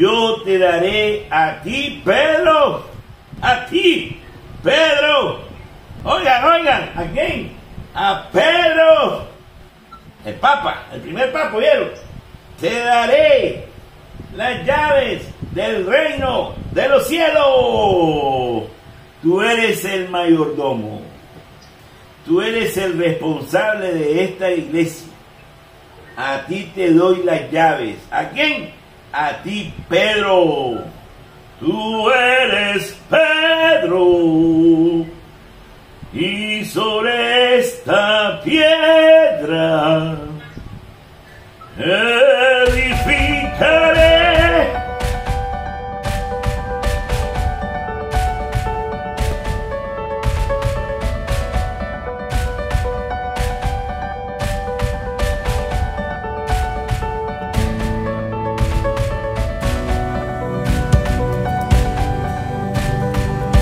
yo te daré a ti, Pedro. A ti, Pedro. Oigan, ¿a quién? A Pedro. El Papa, el primer Papa, ¿vieron? Te daré las llaves del reino de los cielos. Tú eres el mayordomo. Tú eres el responsable de esta iglesia. A ti te doy las llaves. ¿A quién? A ti, Pedro. Tú eres Pedro. Y sobre esta piedra edificaré.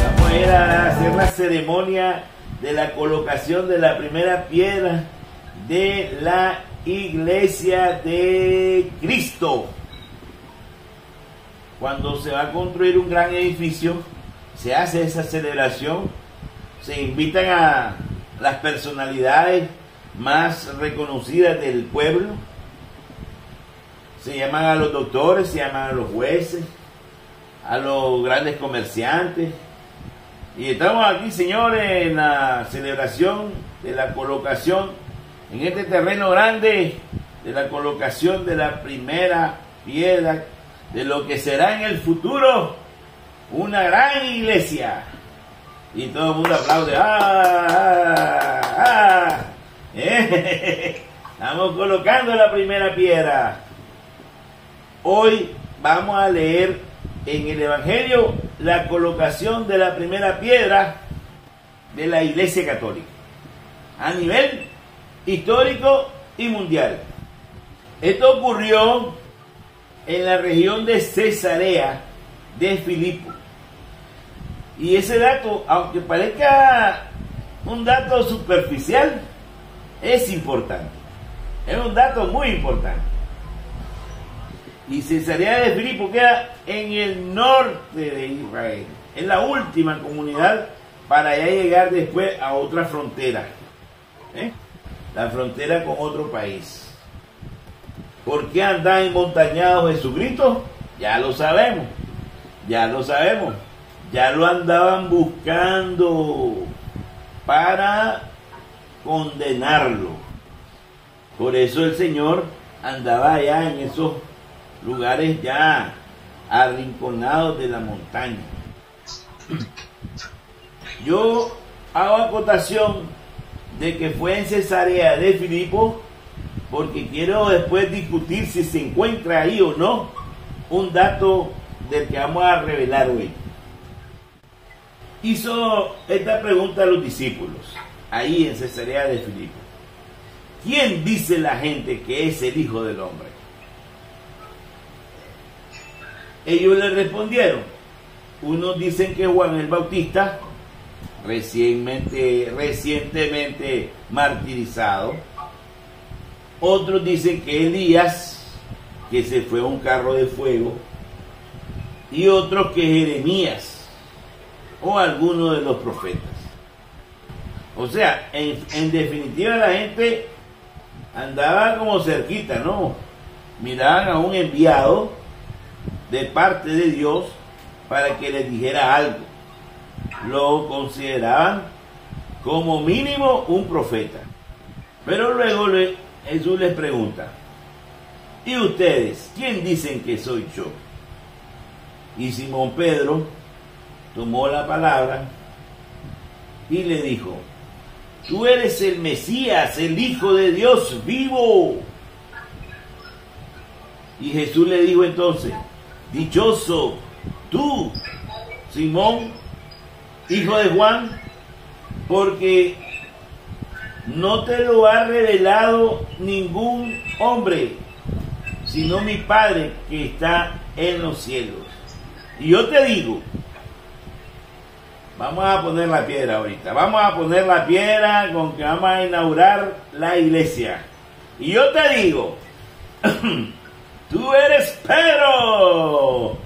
Vamos a ir a hacer la ceremonia de la colocación de la primera piedra de la iglesia de Cristo. Cuando se va a construir un gran edificio, se hace esa celebración, se invitan a las personalidades más reconocidas del pueblo, se llaman a los doctores, se llaman a los jueces, a los grandes comerciantes. Y estamos aquí, señores, en la celebración de la colocación, en este terreno grande, de la colocación de la primera piedra, de lo que será en el futuro una gran iglesia. Y todo el mundo aplaude. Estamos colocando la primera piedra. Hoy vamos a leer en el Evangelio la colocación de la primera piedra de la Iglesia Católica a nivel histórico y mundial. Esto ocurrió en la región de Cesarea de Filipo. Y ese dato, aunque parezca un dato superficial, es importante. Es un dato muy importante. Y Cesarea de Filipo queda en el norte de Israel. Es la última comunidad para ya llegar después a otra frontera. La frontera con otro país. ¿Por qué anda enmontañado Jesucristo? Ya lo sabemos. Ya lo sabemos. Ya lo andaban buscando para condenarlo. Por eso el Señor andaba allá en esos lugares ya arrinconados de la montaña. Yo hago acotación de que fue en Cesarea de Filipo porque quiero después discutir si se encuentra ahí o no un dato del que vamos a revelar hoy. Hizo esta pregunta a los discípulos ahí en Cesarea de Filipo: ¿quién dice la gente que es el Hijo del Hombre? Ellos le respondieron: unos dicen que Juan el Bautista, recientemente martirizado; otros dicen que Elías, que se fue a un carro de fuego; y otros que Jeremías o alguno de los profetas. O sea, en definitiva la gente andaba como cerquita, ¿no? Miraban a un enviado de parte de Dios para que les dijera algo. Lo consideraban como mínimo un profeta. Pero luego Jesús les pregunta: ¿y ustedes quién dicen que soy yo? Y Simón Pedro tomó la palabra y le dijo: tú eres el Mesías, el Hijo de Dios vivo. Y Jesús le dijo entonces: dichoso tú, Simón, hijo de Juan, porque no te lo ha revelado ningún hombre, sino mi Padre que está en los cielos. Y yo te digo, vamos a poner la piedra ahorita, vamos a poner la piedra con que vamos a inaugurar la iglesia. Y yo te digo, tú eres Pedro,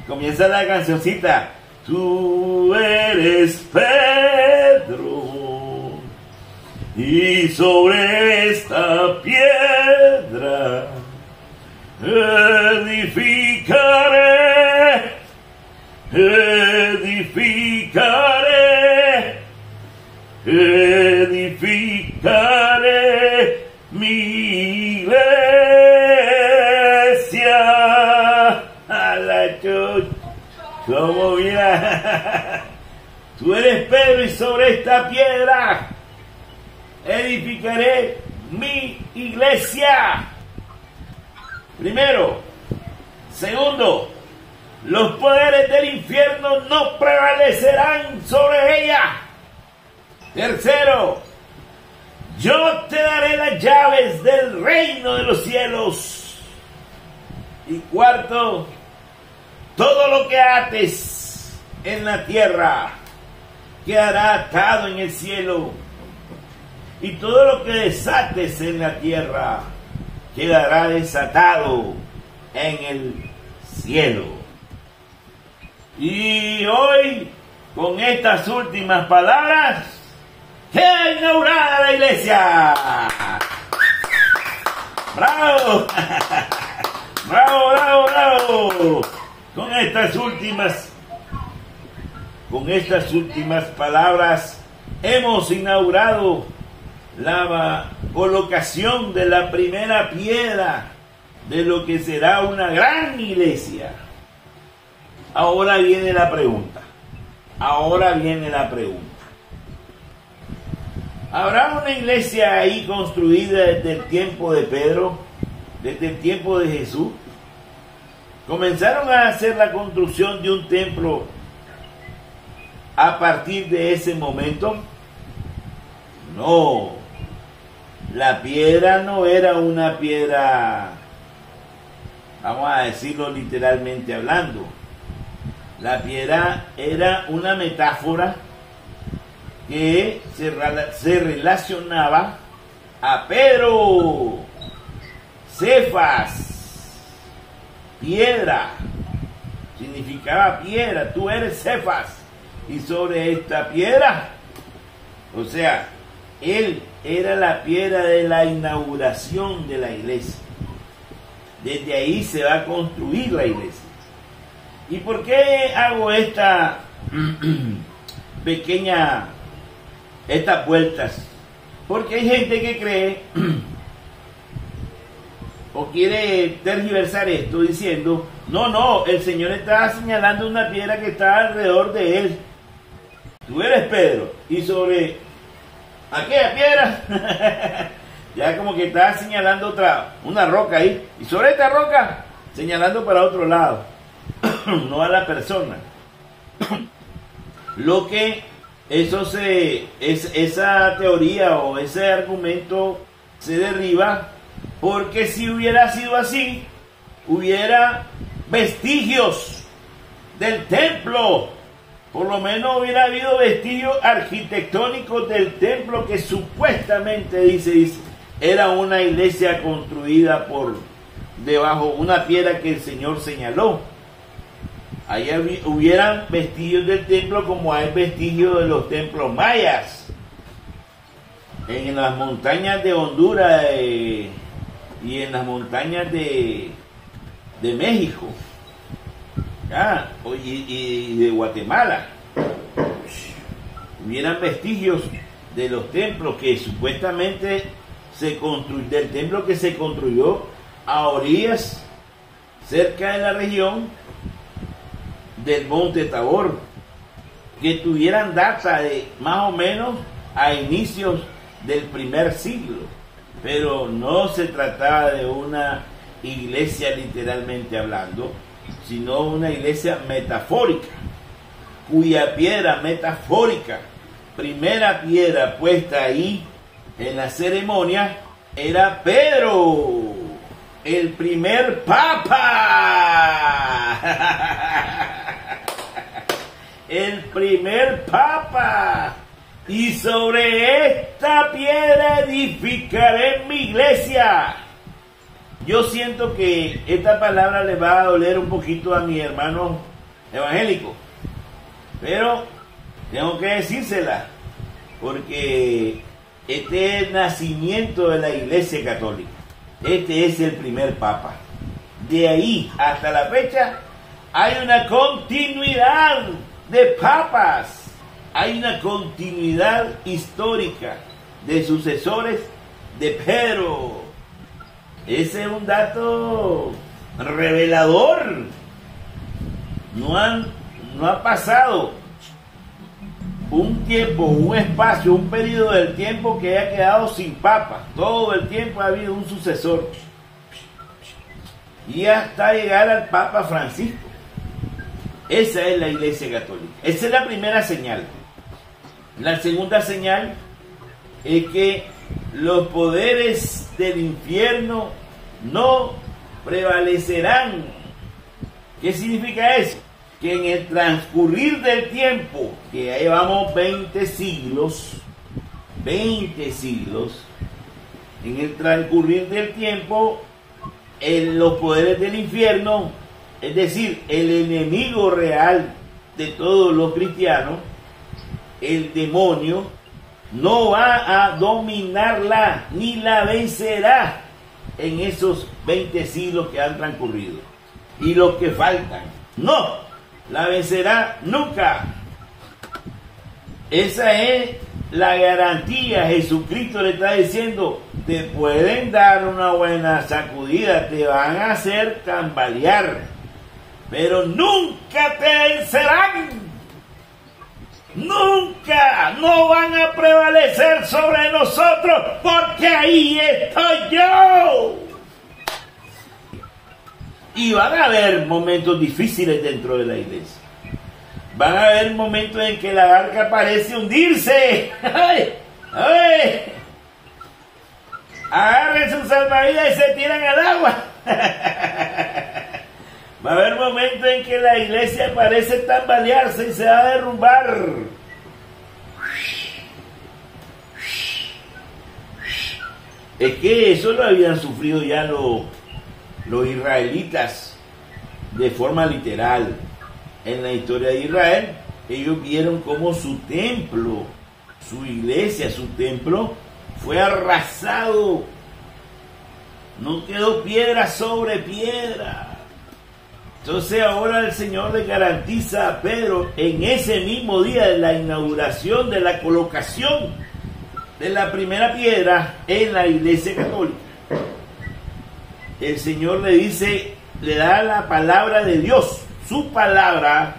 Comienza la cancioncita. Tú eres Pedro, y sobre esta piedra edificaré mi iglesia. A la chucha. ¿Cómo mira? Tú eres Pedro y sobre esta piedra edificaré mi iglesia. Primero. Segundo, los poderes del infierno no prevalecerán sobre ella. Tercero, yo te daré las llaves del reino de los cielos. Y cuarto, todo lo que ates en la tierra quedará atado en el cielo, y todo lo que desates en la tierra quedará desatado en el cielo. Y hoy, con estas últimas palabras, queda inaugurada la iglesia. ¡Bravo! ¡Bravo, bravo, bravo! Con estas últimas palabras hemos inaugurado la colocación de la primera piedra de lo que será una gran iglesia. Ahora viene la pregunta. ¿Habrá una iglesia ahí construida desde el tiempo de Pedro? ¿Desde el tiempo de Jesús? ¿Comenzaron a hacer la construcción de un templo a partir de ese momento? No. La piedra no era una piedra, vamos a decirlo literalmente hablando. La piedra era una metáfora que se relacionaba a Pedro. Cefas, piedra, significaba piedra. Tú eres Cefas, y sobre esta piedra, o sea, él era la piedra de la inauguración de la iglesia. Desde ahí se va a construir la iglesia. ¿Y por qué hago estas vueltas? Porque hay gente que cree o quiere tergiversar esto diciendo, no, el Señor está señalando una piedra que está alrededor de él. Tú eres Pedro, y sobre aquella piedra ya como que está señalando una roca ahí, y sobre esta roca señalando para otro lado, no a la persona. Lo que esa teoría o ese argumento se derriba, porque si hubiera sido así, hubiera vestigios del templo. Por lo menos hubiera habido vestigios arquitectónicos del templo que supuestamente dice era una iglesia construida por debajo una piedra que el Señor señaló. Ahí hubieran vestigios del templo como hay vestigios de los templos mayas en las montañas de Honduras y en las montañas de México, y de Guatemala. Hubieran vestigios de los templos que supuestamente del templo que se construyó a orillas, cerca de la región del Monte Tabor, que tuvieran data de más o menos a inicios del primer siglo, pero no se trataba de una iglesia literalmente hablando, sino una iglesia metafórica, cuya piedra metafórica, primera piedra puesta ahí en la ceremonia, era Pedro, el primer papa. El primer papa. Y sobre esta piedra edificaré mi iglesia. Yo siento que esta palabra le va a doler un poquito a mis hermanos evangélico. Pero tengo que decírsela, porque este es el nacimiento de la Iglesia Católica. Este es el primer Papa. De ahí hasta la fecha hay una continuidad de papas. Hay una continuidad histórica de sucesores de Pedro. Ese es un dato revelador. No ha pasado un tiempo, un espacio, un periodo del tiempo que haya quedado sin papa. Todo el tiempo ha habido un sucesor. Y hasta llegar al Papa Francisco. Esa es la Iglesia Católica. Esa es la primera señal. La segunda señal es que los poderes del infierno no prevalecerán. ¿Qué significa eso? Que en el transcurrir del tiempo, que ya llevamos 20 siglos, en el transcurrir del tiempo, los poderes del infierno, es decir, el enemigo real de todos los cristianos, el demonio, no va a dominarla ni la vencerá en esos 20 siglos que han transcurrido. Y los que faltan, no la vencerá nunca. Esa es la garantía. Jesucristo le está diciendo: te pueden dar una buena sacudida, te van a hacer tambalear, pero nunca te vencerán. Nunca, no van a prevalecer sobre nosotros, porque ahí estoy yo. Y van a haber momentos difíciles dentro de la iglesia. Van a haber momentos en que la barca parece hundirse. ¡Ay! ¡Ay! Agarren sus salvavidas y se tiran al agua. Va a haber momentos en que la iglesia parece tambalearse y se va a derrumbar. Es que eso lo habían sufrido ya los israelitas de forma literal. En la historia de Israel, ellos vieron cómo su templo, su iglesia, su templo fue arrasado. No quedó piedra sobre piedra. Entonces ahora el Señor le garantiza a Pedro, en ese mismo día de la inauguración, de la colocación de la primera piedra en la Iglesia Católica, el Señor le dice, le da la palabra de Dios, su palabra,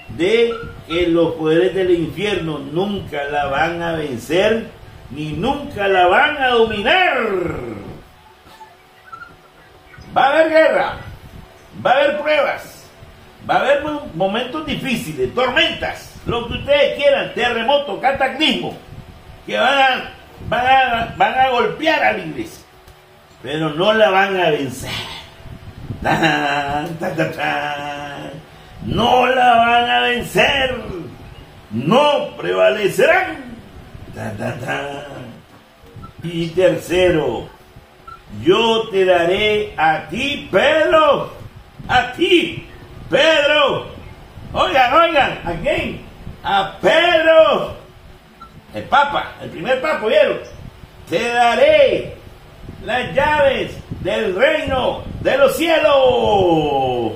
de que los poderes del infierno nunca la van a vencer, ni nunca la van a dominar. Va a haber guerra, va a haber pruebas, va a haber momentos difíciles, tormentas, lo que ustedes quieran, terremotos, cataclismos, que van a golpear a la iglesia, pero no la van a vencer. No la van a vencer, no prevalecerán. Y tercero, yo te daré a ti, Pedro, oigan, ¿a quién? A Pedro, el Papa, el primer Papa, ¿vieron? Te daré las llaves del reino de los cielos.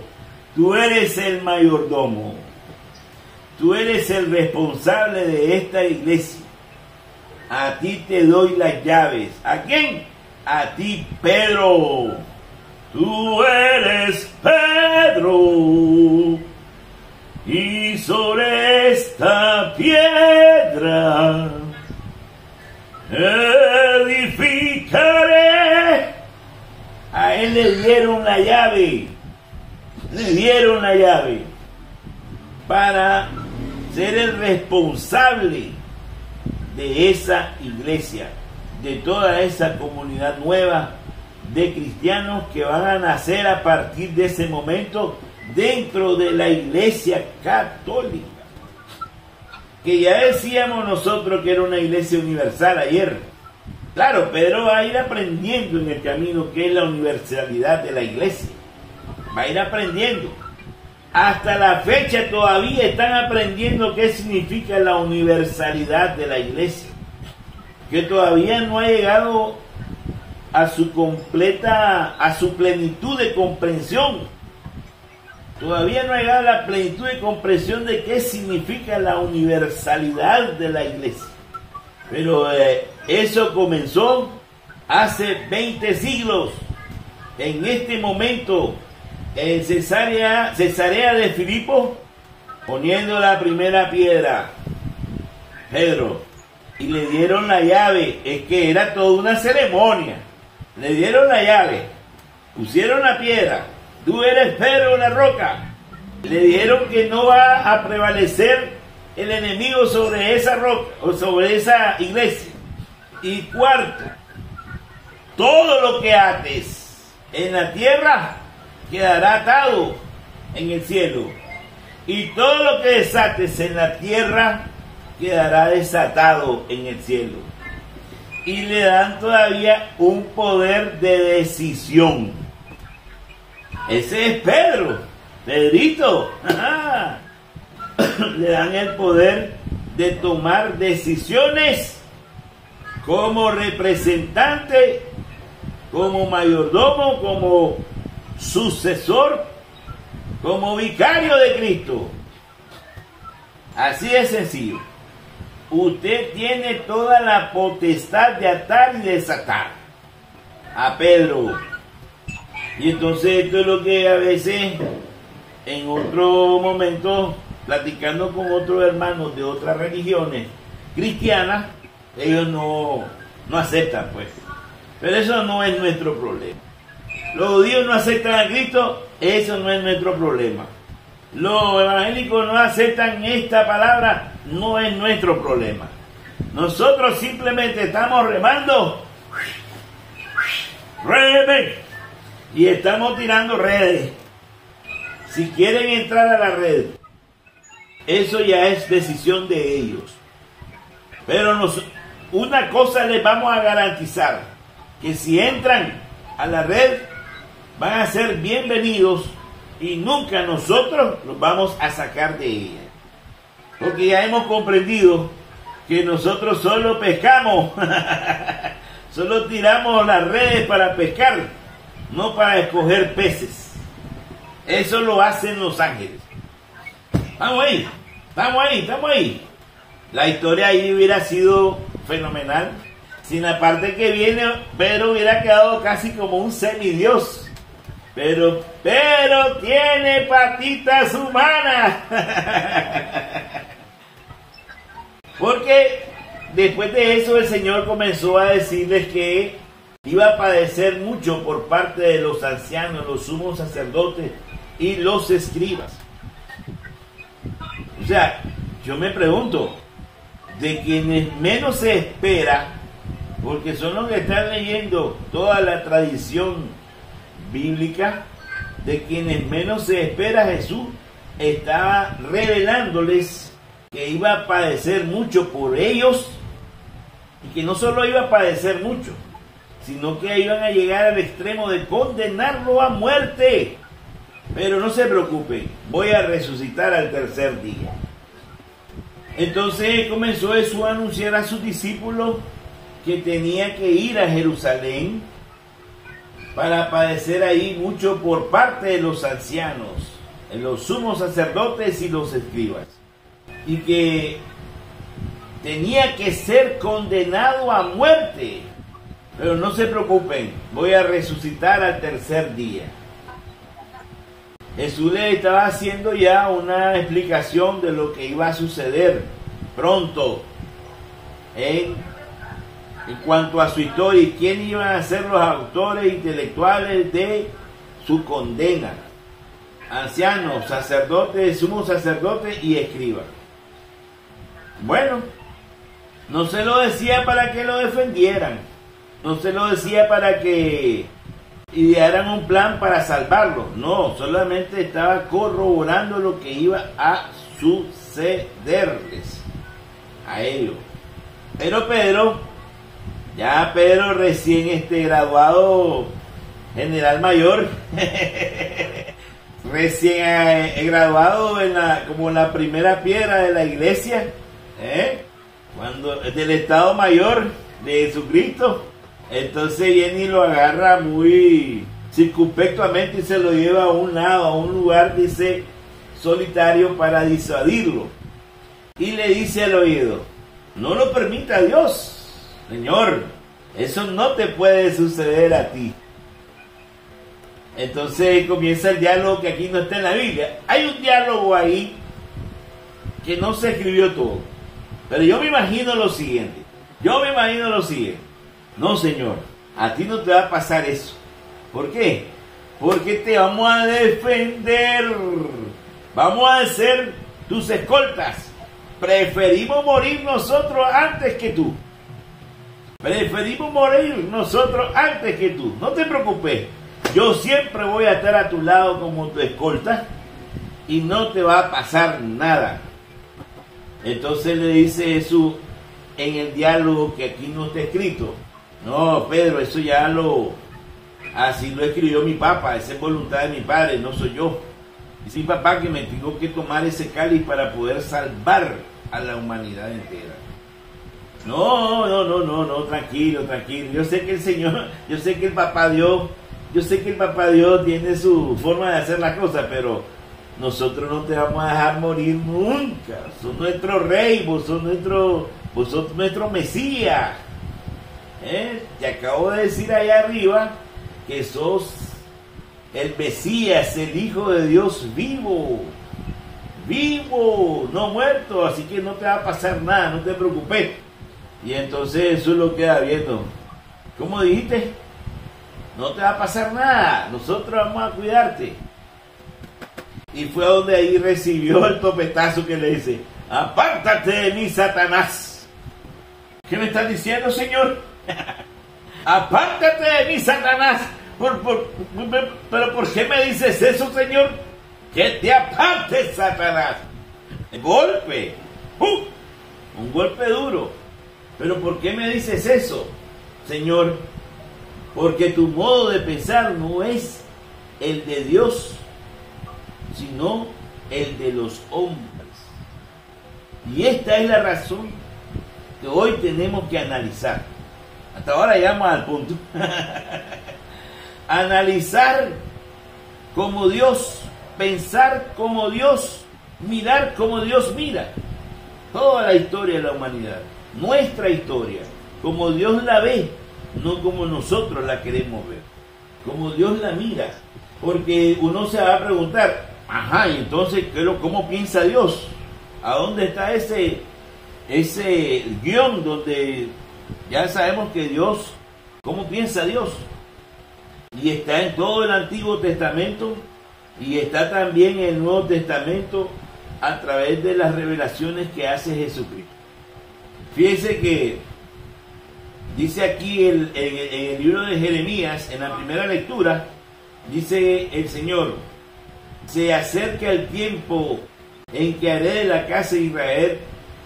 Tú eres el mayordomo, tú eres el responsable de esta iglesia. A ti te doy las llaves. ¿A quién? A ti, Pedro. Tú eres Pedro, y sobre esta piedra edificaré. A él le dieron la llave, para ser el responsable de esa iglesia, de toda esa comunidad nueva de cristianos que van a nacer a partir de ese momento dentro de la iglesia católica, que ya decíamos nosotros que era una iglesia universal ayer. Claro, Pedro va a ir aprendiendo en el camino qué es la universalidad de la iglesia, va a ir aprendiendo, hasta la fecha todavía están aprendiendo qué significa la universalidad de la iglesia, que todavía no ha llegado a su plenitud de comprensión. Todavía no ha llegado a la plenitud de comprensión de qué significa la universalidad de la iglesia. Pero eso comenzó hace 20 siglos. En este momento, en Cesarea de Filipo, poniendo la primera piedra, Pedro, y le dieron la llave. Es que era toda una ceremonia. Le dieron la llave, pusieron la piedra. Tú eres Pedro, la roca. Le dijeron que no va a prevalecer el enemigo sobre esa roca o sobre esa iglesia. Y cuarto, todo lo que ates en la tierra quedará atado en el cielo, y todo lo que desates en la tierra quedará desatado en el cielo. Y le dan todavía un poder de decisión. Ese es Pedro, Pedrito. Le dan el poder de tomar decisiones como representante, como mayordomo, como sucesor, como vicario de Cristo. Así de sencillo. Usted tiene toda la potestad de atar y desatar a Pedro. Y entonces esto es lo que a veces, en otro momento, platicando con otros hermanos de otras religiones cristianas, ellos no aceptan, pues. Pero eso no es nuestro problema. Los judíos no aceptan a Cristo, eso no es nuestro problema. Los evangélicos no aceptan esta palabra, no es nuestro problema. Nosotros simplemente estamos remando, remen, y estamos tirando redes. Si quieren entrar a la red, eso ya es decisión de ellos. Pero una cosa les vamos a garantizar, que si entran a la red, van a ser bienvenidos y nunca nosotros los vamos a sacar de ella. Porque ya hemos comprendido que nosotros solo pescamos, solo tiramos las redes para pescar, no para escoger peces. Eso lo hacen los ángeles. Estamos ahí. La historia ahí hubiera sido fenomenal. Sin la parte que viene, Pedro hubiera quedado casi como un semidios. Pero tiene patitas humanas. Porque después de eso el Señor comenzó a decirles que iba a padecer mucho por parte de los ancianos, los sumos sacerdotes y los escribas. O sea, yo me pregunto, de quienes menos se espera, porque son los que están leyendo toda la tradición bíblica, de quienes menos se espera, Jesús estaba revelándoles que iba a padecer mucho por ellos, y que no solo iba a padecer mucho, sino que iban a llegar al extremo de condenarlo a muerte. Pero no se preocupen, voy a resucitar al tercer día. Entonces comenzó Jesús a anunciar a sus discípulos que tenía que ir a Jerusalén para padecer ahí mucho por parte de los ancianos, los sumos sacerdotes y los escribas, y que tenía que ser condenado a muerte. Pero no se preocupen, voy a resucitar al tercer día. Jesús le estaba haciendo ya una explicación de lo que iba a suceder pronto en cuanto a su historia y quién iban a ser los autores intelectuales de su condena: ancianos, sacerdotes, sumos sacerdotes y escribas. Bueno, no se lo decía para que lo defendieran, no se lo decía para que idearan un plan para salvarlo, no, solamente estaba corroborando lo que iba a sucederles a ellos. Pero Pedro recién graduado general mayor, recién graduado como la primera piedra de la iglesia, cuando del Estado Mayor de Jesucristo. Entonces viene y lo agarra muy circunspectamente y se lo lleva a un lado, a un lugar, dice, solitario, para disuadirlo. Y le dice al oído: no lo permita Dios, Señor, eso no te puede suceder a ti. Entonces comienza el diálogo que aquí no está en la Biblia. Hay un diálogo ahí que no se escribió todo, pero yo me imagino lo siguiente. No, Señor, a ti no te va a pasar eso. ¿Por qué? Porque te vamos a defender. Vamos a ser tus escoltas. Preferimos morir nosotros antes que tú. No te preocupes. Yo siempre voy a estar a tu lado como tu escolta y no te va a pasar nada. Entonces le dice Jesús en el diálogo que aquí no está escrito: no, Pedro, eso así lo escribió mi papá, esa es voluntad de mi padre, no soy yo. Dice mi papá que me tengo que tomar ese cáliz para poder salvar a la humanidad entera. No, tranquilo. Yo sé que el Señor, yo sé que el papá Dios tiene su forma de hacer las cosas, pero nosotros no te vamos a dejar morir nunca. Sos nuestro rey, vos sos nuestro Mesías. Te acabo de decir allá arriba que sos el Mesías, el Hijo de Dios vivo, no muerto, así que no te va a pasar nada, no te preocupes. Y entonces Jesús lo queda viendo. ¿Cómo dijiste? No te va a pasar nada, nosotros vamos a cuidarte. Y fue donde ahí recibió el topetazo que le dice: apártate de mí, Satanás. ¿Qué me estás diciendo, Señor? Apártate de mí, Satanás. ¿Pero por qué me dices eso, Señor? Que te apartes, Satanás. Golpe. Un golpe duro. ¿Pero por qué me dices eso, Señor? Porque tu modo de pensar no es el de Dios, sino el de los hombres. Y esta es la razón que hoy tenemos que analizar. Hasta ahora llegamos al punto. Analizar como Dios, pensar como Dios, mirar como Dios mira. Toda la historia de la humanidad, nuestra historia, como Dios la ve, no como nosotros la queremos ver, como Dios la mira. Porque uno se va a preguntar: ajá, y entonces, ¿cómo piensa Dios? ¿A dónde está ese guión donde ya sabemos que Dios, cómo piensa Dios? Y está en todo el Antiguo Testamento y está también en el Nuevo Testamento a través de las revelaciones que hace Jesucristo. Fíjense que dice aquí en el libro de Jeremías, en la primera lectura, dice el Señor: se acerca el tiempo en que haré de la casa de Israel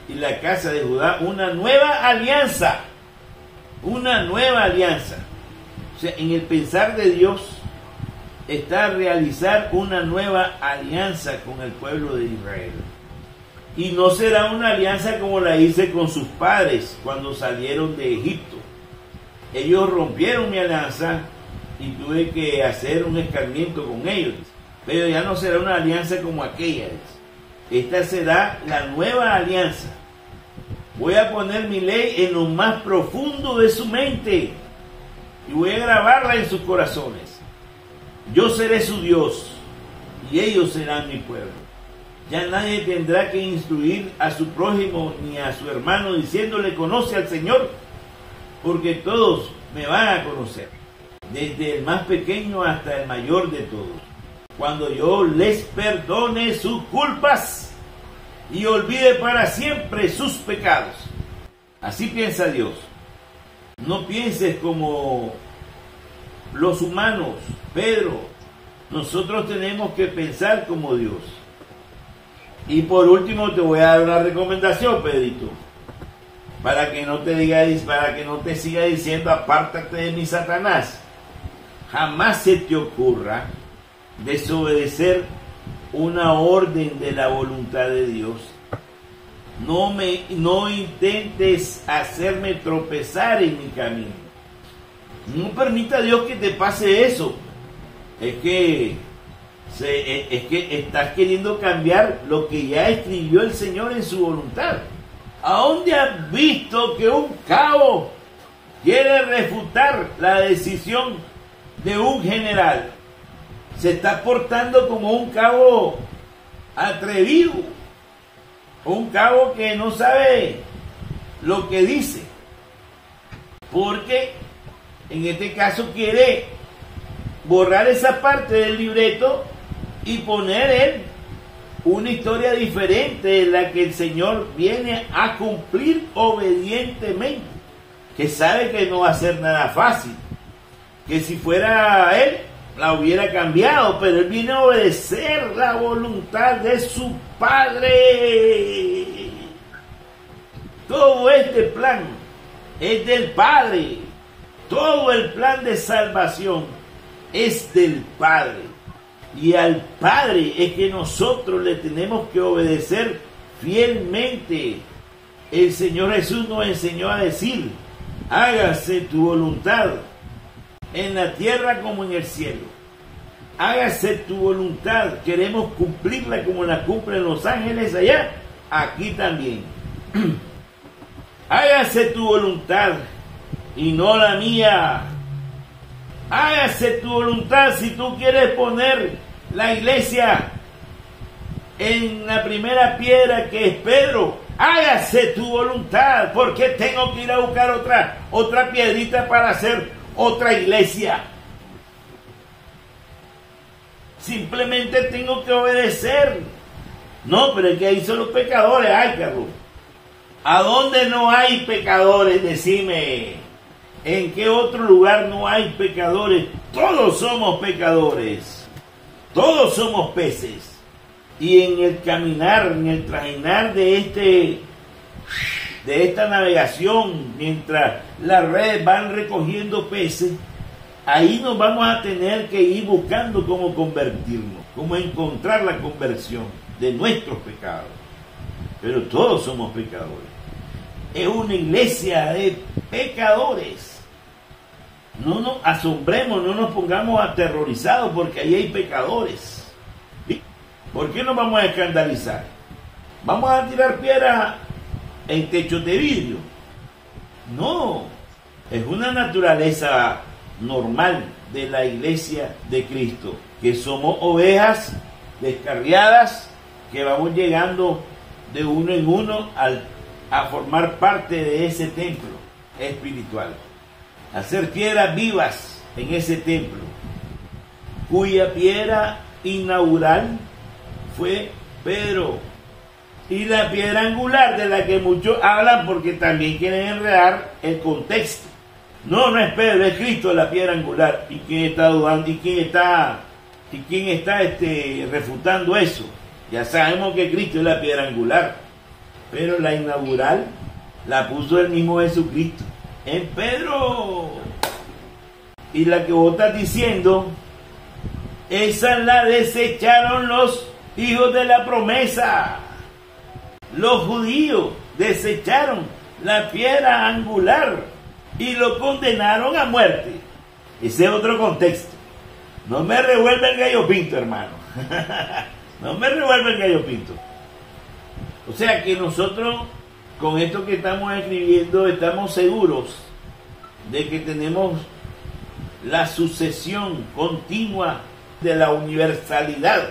y la casa de Judá una nueva alianza. Una nueva alianza. O sea, en el pensar de Dios está realizar una nueva alianza con el pueblo de Israel. Y no será una alianza como la hice con sus padres cuando salieron de Egipto. Ellos rompieron mi alianza y tuve que hacer un escarmiento con ellos. Pero ya no será una alianza como aquella. Esta será la nueva alianza. Voy a poner mi ley en lo más profundo de su mente y voy a grabarla en sus corazones. Yo seré su Dios y ellos serán mi pueblo. Ya nadie tendrá que instruir a su prójimo ni a su hermano diciéndole: conoce al Señor, porque todos me van a conocer, desde el más pequeño hasta el mayor de todos, cuando yo les perdone sus culpas y olvide para siempre sus pecados. Así piensa Dios. No pienses como los humanos, Pedro. Nosotros tenemos que pensar como Dios. Y por último te voy a dar una recomendación, Pedrito, para que no te siga diciendo: apártate de mí, Satanás. Jamás se te ocurra desobedecer una orden de la voluntad de Dios. No intentes hacerme tropezar en mi camino. No permita a Dios que te pase eso. Es que estás queriendo cambiar lo que ya escribió el Señor en su voluntad. ¿A dónde has visto que un cabo quiere refutar la decisión de un general? Se está portando como un cabo atrevido, un cabo que no sabe lo que dice, porque en este caso quiere borrar esa parte del libreto y poner él una historia diferente de la que el Señor viene a cumplir obedientemente, que sabe que no va a ser nada fácil, que si fuera él la hubiera cambiado, pero él viene a obedecer la voluntad de su Padre. Todo este plan es del Padre. Todo el plan de salvación es del Padre. Y al Padre es que nosotros le tenemos que obedecer fielmente. El Señor Jesús nos enseñó a decir: hágase tu voluntad en la tierra como en el cielo. Hágase tu voluntad. Queremos cumplirla como la cumplen los ángeles allá, aquí también. Hágase tu voluntad y no la mía. Hágase tu voluntad. Si tú quieres poner la iglesia en la primera piedra, que es Pedro, hágase tu voluntad. ¿Por qué tengo que ir a buscar otra piedrita para hacer otra iglesia? Simplemente tengo que obedecer. No, pero es que ahí son los pecadores. Ay, Carlos, ¿a dónde no hay pecadores? Decime, ¿en qué otro lugar no hay pecadores? Todos somos pecadores, todos somos peces. Y en el caminar, en el trajinar de esta navegación, mientras las redes van recogiendo peces, ahí nos vamos a tener que ir buscando cómo convertirnos, cómo encontrar la conversión de nuestros pecados. Pero todos somos pecadores. Es una iglesia de pecadores. No nos asombremos, no nos pongamos aterrorizados porque ahí hay pecadores. ¿Por qué nos vamos a escandalizar? ¿Vamos a tirar piedra en techos de vidrio? No, es una naturaleza normal de la iglesia de Cristo, que somos ovejas descarriadas, que vamos llegando de uno en uno a formar parte de ese templo espiritual, a ser piedras vivas en ese templo, cuya piedra inaugural fue Pedro, y la piedra angular de la que muchos hablan porque también quieren enredar el contexto. No es Pedro, es Cristo la piedra angular. ¿Y quién está dudando? ¿Y quién está refutando eso? Ya sabemos que Cristo es la piedra angular, pero la inaugural la puso el mismo Jesucristo en Pedro. Y la que vos estás diciendo, esa la desecharon los hijos de la promesa. Los judíos desecharon la piedra angular y lo condenaron a muerte. Ese es otro contexto. No me revuelva el gallo pinto, hermano. No me revuelva el gallo pinto. O sea que nosotros, con esto que estamos escribiendo, estamos seguros de que tenemos la sucesión continua de la universalidad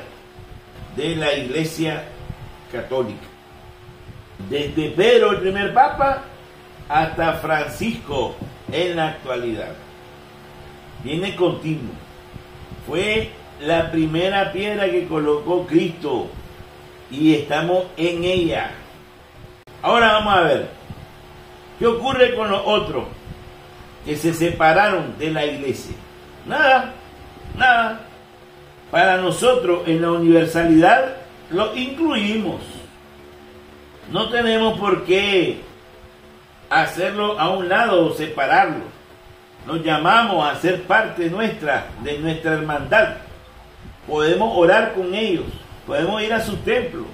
de la Iglesia Católica. Desde Pedro, el primer Papa, hasta Francisco en la actualidad. Viene continuo. Fue la primera piedra que colocó Cristo y estamos en ella. Ahora vamos a ver qué ocurre con los otros que se separaron de la iglesia. Nada. Para nosotros en la universalidad lo incluimos. No tenemos por qué hacerlo a un lado o separarlo. Nos llamamos a ser parte nuestra, de nuestra hermandad. Podemos orar con ellos, podemos ir a sus templos,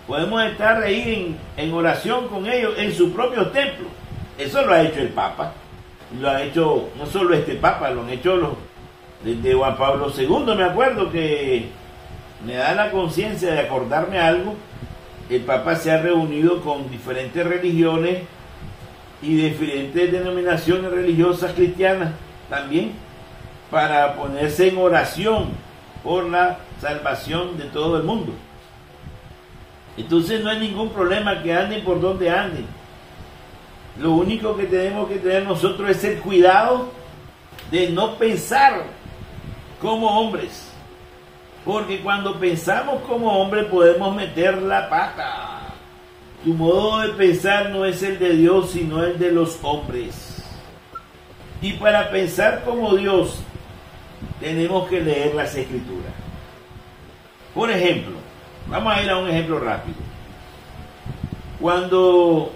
podemos estar ahí en oración con ellos en sus propios templos. Eso lo ha hecho el Papa, lo ha hecho no solo este Papa, lo han hecho desde Juan Pablo II. Me acuerdo que me da la conciencia de acordarme algo. El Papa se ha reunido con diferentes religiones y diferentes denominaciones religiosas cristianas también, para ponerse en oración por la salvación de todo el mundo. Entonces no hay ningún problema que anden por donde anden. Lo único que tenemos que tener nosotros es el cuidado de no pensar como hombres. Porque cuando pensamos como hombres podemos meter la pata. Tu modo de pensar no es el de Dios, sino el de los hombres. Y para pensar como Dios, tenemos que leer las Escrituras. Por ejemplo, vamos a ir a un ejemplo rápido. Cuando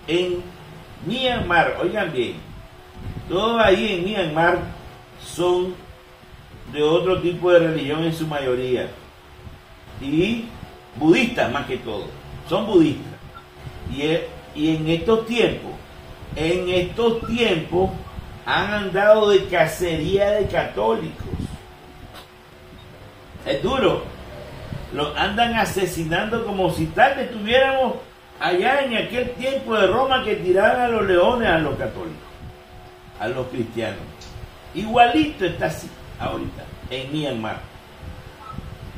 en Myanmar, oigan bien, todos ahí en Myanmar son de otro tipo de religión en su mayoría, y budistas más que todo, son budistas. Y en estos tiempos han andado de cacería de católicos. Es duro, los andan asesinando como si tal vez estuviéramos allá en aquel tiempo de Roma, que tiraban a los leones a los católicos, a los cristianos. Igualito está así ahorita en Myanmar.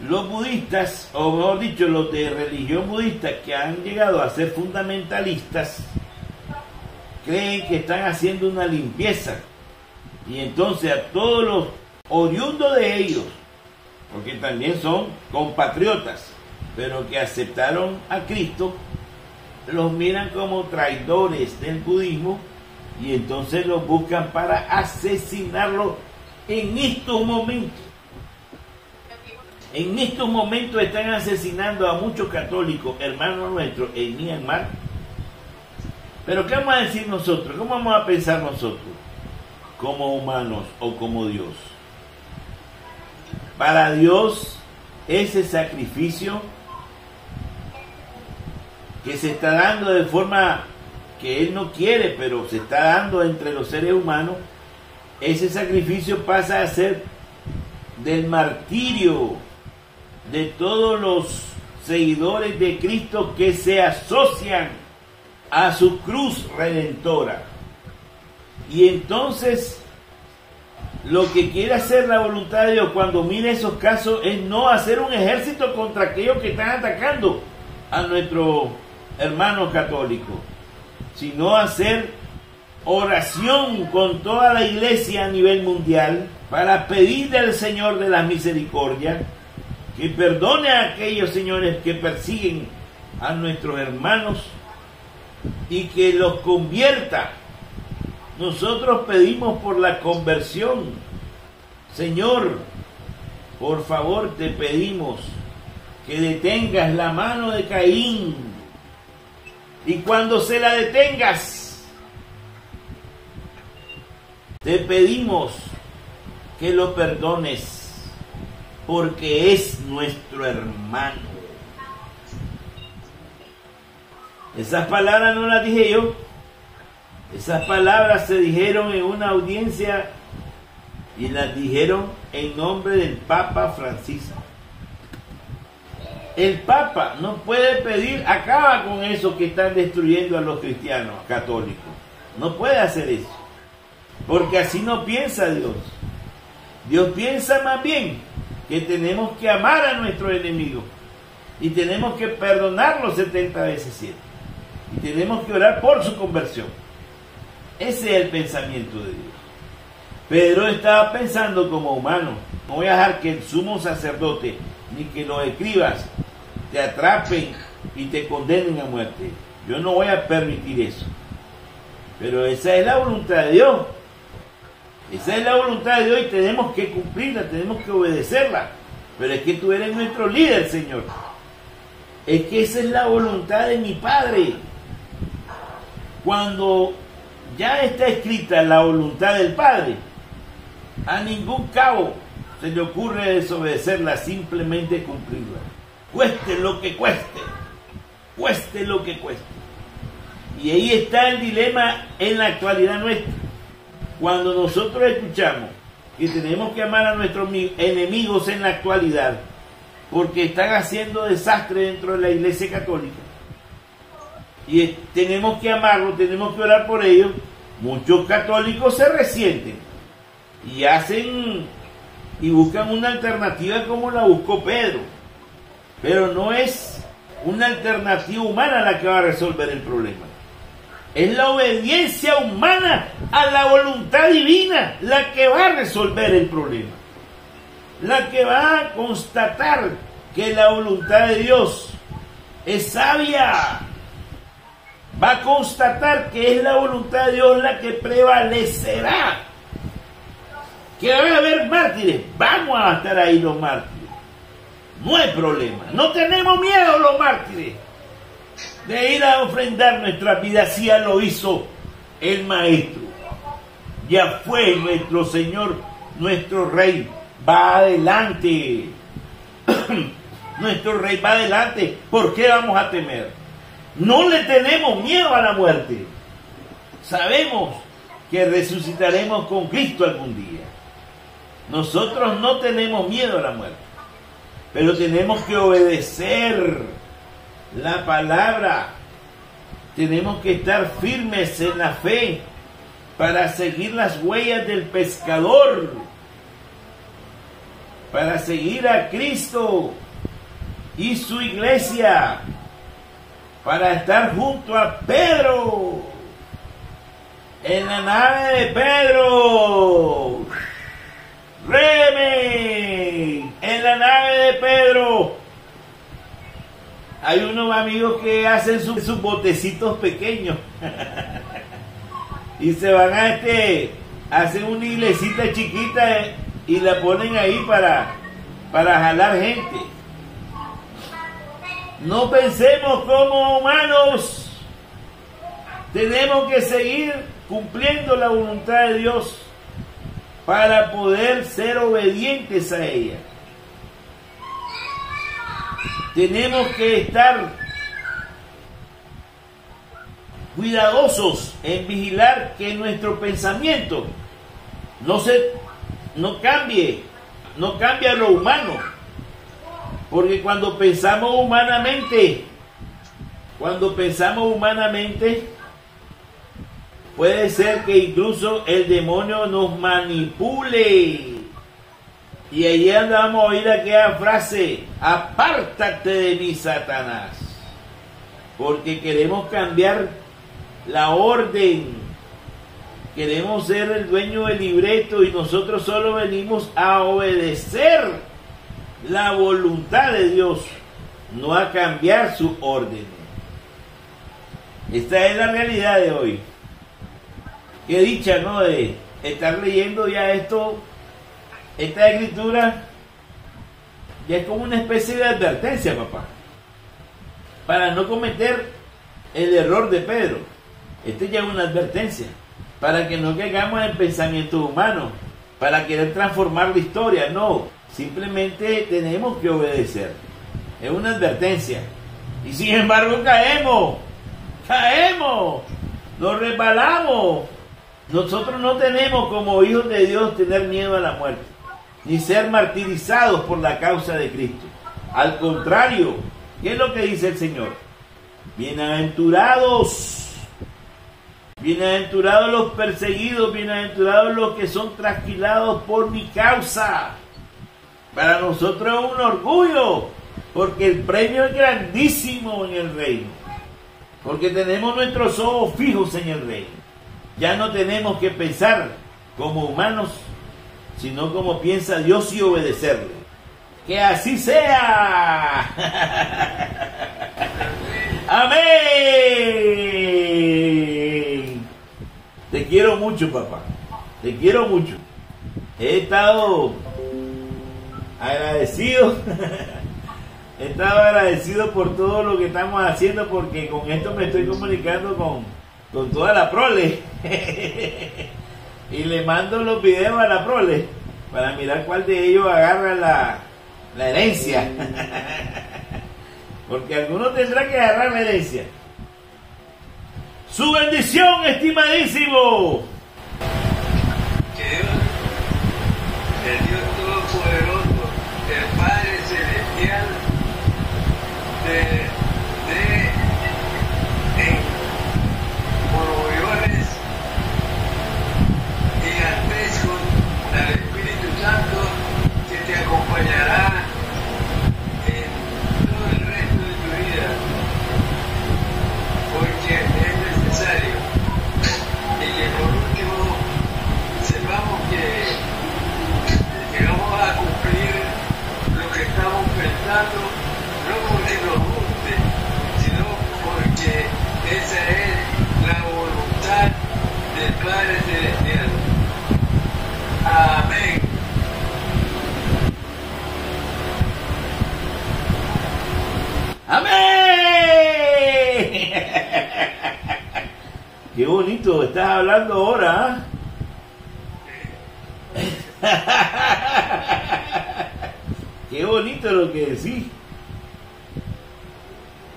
Los budistas, o mejor dicho, los de religión budista, que han llegado a ser fundamentalistas, creen que están haciendo una limpieza, y entonces a todos los oriundos de ellos, porque también son compatriotas, pero que aceptaron a Cristo, los miran como traidores del budismo, y entonces los buscan para asesinarlos en estos momentos. En estos momentos están asesinando a muchos católicos, hermanos nuestros, en Myanmar. Pero ¿qué vamos a decir nosotros? ¿Cómo vamos a pensar nosotros? ¿Como humanos o como Dios? Para Dios, ese sacrificio que se está dando de forma que Él no quiere, pero se está dando entre los seres humanos, ese sacrificio pasa a ser del martirio de todos los seguidores de Cristo que se asocian a su cruz redentora. Y entonces lo que quiere hacer la voluntad de Dios cuando mira esos casos es no hacer un ejército contra aquellos que están atacando a nuestros hermanos católicos, sino hacer oración con toda la iglesia a nivel mundial para pedirle al Señor de las misericordias que perdone a aquellos señores que persiguen a nuestros hermanos y que los convierta. Nosotros pedimos por la conversión. Señor, por favor te pedimos que detengas la mano de Caín, y cuando se la detengas, te pedimos que lo perdones, porque es nuestro hermano. Esas palabras no las dije yo. Esas palabras se dijeron en una audiencia y las dijeron en nombre del Papa Francisco. El Papa no puede pedir, acaba con eso que están destruyendo a los cristianos católicos. No puede hacer eso, porque así no piensa Dios. Dios piensa más bien que tenemos que amar a nuestros enemigos y tenemos que perdonarlos 70 veces 7 y tenemos que orar por su conversión. Ese es el pensamiento de Dios. Pedro estaba pensando como humano. No voy a dejar que el sumo sacerdote ni que los escribas te atrapen y te condenen a muerte. Yo no voy a permitir eso. Pero esa es la voluntad de Dios. Esa es la voluntad de Dios y tenemos que cumplirla, tenemos que obedecerla. Pero es que tú eres nuestro líder, Señor. Es que esa es la voluntad de mi Padre. Cuando ya está escrita la voluntad del Padre, a ningún cabo se le ocurre desobedecerla, simplemente cumplirla. Cueste lo que cueste. Cueste lo que cueste. Y ahí está el dilema en la actualidad nuestra. Cuando nosotros escuchamos que tenemos que amar a nuestros enemigos en la actualidad, porque están haciendo desastre dentro de la Iglesia Católica, y tenemos que amarlos, tenemos que orar por ellos, muchos católicos se resienten y hacen y buscan una alternativa como la buscó Pedro, pero no es una alternativa humana la que va a resolver el problema. Es la obediencia humana a la voluntad divina la que va a resolver el problema, la que va a constatar que la voluntad de Dios es sabia. Va a constatar que es la voluntad de Dios la que prevalecerá. Que va a haber mártires, vamos a estar ahí los mártires. No hay problema, no tenemos miedo los mártires de ir a ofrendar nuestra vida, si ya lo hizo el Maestro. Ya fue nuestro Señor, nuestro Rey, va adelante. Nuestro Rey va adelante. ¿Por qué vamos a temer? No le tenemos miedo a la muerte. Sabemos que resucitaremos con Cristo algún día. Nosotros no tenemos miedo a la muerte, pero tenemos que obedecer la palabra. Tenemos que estar firmes en la fe para seguir las huellas del pescador, para seguir a Cristo y su iglesia, para estar junto a Pedro en la nave de Pedro. Remen en la nave de Pedro. Hay unos amigos que hacen sus botecitos pequeños y se van hacen una iglesita chiquita y la ponen ahí para jalar gente. No pensemos como humanos. Tenemos que seguir cumpliendo la voluntad de Dios para poder ser obedientes a ella. Tenemos que estar cuidadosos en vigilar que nuestro pensamiento no cambie lo humano, porque cuando pensamos humanamente, puede ser que incluso el demonio nos manipule. Y ahí andamos a oír aquella frase: apártate de mí, Satanás. Porque queremos cambiar la orden. Queremos ser el dueño del libreto y nosotros solo venimos a obedecer la voluntad de Dios, no a cambiar sus órdenes. Esta es la realidad de hoy. Qué dicha, ¿no? De estar leyendo ya esto. Esta escritura ya es como una especie de advertencia, papá, para no cometer el error de Pedro. Esta ya es una advertencia, para que no caigamos en pensamientos humanos, para querer transformar la historia. No, simplemente tenemos que obedecer. Es una advertencia. Y sin embargo caemos, nos resbalamos. Nosotros no tenemos como hijos de Dios tener miedo a la muerte, ni ser martirizados por la causa de Cristo. Al contrario, ¿qué es lo que dice el Señor? Bienaventurados los perseguidos, bienaventurados los que son trasquilados por mi causa. Para nosotros es un orgullo, porque el premio es grandísimo en el reino, porque tenemos nuestros ojos fijos en el reino. Ya no tenemos que pensar como humanos, sino como piensa Dios, y obedecerle. ¡Que así sea! ¡Amén! Te quiero mucho, papá. Te quiero mucho. He estado agradecido. He estado agradecido por todo lo que estamos haciendo, porque con esto me estoy comunicando con toda la prole. Y le mando los videos a la prole. para mirar cuál de ellos agarra la herencia. Porque alguno tendrá que agarrar la herencia. Su bendición, estimadísimo. Que Dios, el Dios Todopoderoso, el Padre Celestial, de proveedores gigantescos al Espíritu Santo que te acompañará en todo el resto de tu vida, porque es necesario. Y que por último sepamos que llegamos a cumplir lo que estamos pensando, no porque nos guste, sino porque esa es la voluntad del Padre Celestial. Amén. ¡Amén! Qué bonito estás hablando ahora, Qué bonito lo que decís.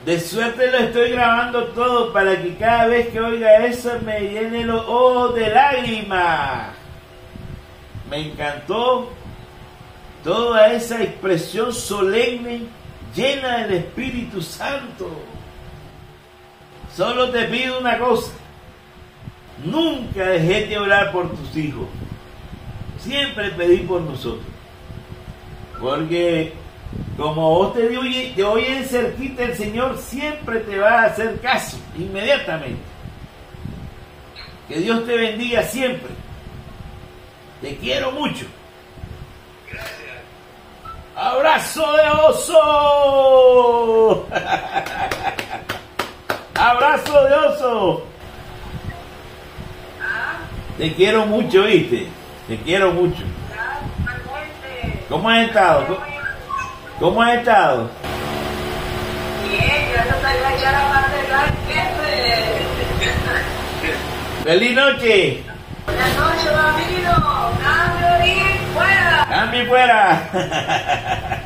De suerte lo estoy grabando todo para que cada vez que oiga eso me llene los ojos de lágrimas. Me encantó toda esa expresión solemne llena del Espíritu Santo. Solo te pido una cosa: nunca dejes de orar por tus hijos. Siempre pedí por nosotros. Porque como vos te oyen cerquita, el Señor siempre te va a hacer caso, inmediatamente. Que Dios te bendiga siempre. Te quiero mucho. Gracias. ¡Abrazo de oso! ¡Abrazo de oso! Te quiero mucho, ¿viste? Te quiero mucho. ¿Cómo has estado? ¿Cómo has estado? Bien, gracias a Dios, echar la parte de la ¡Feliz noche! Buenas noches, bambino. Cambio y fuera. ¡Cambio y fuera!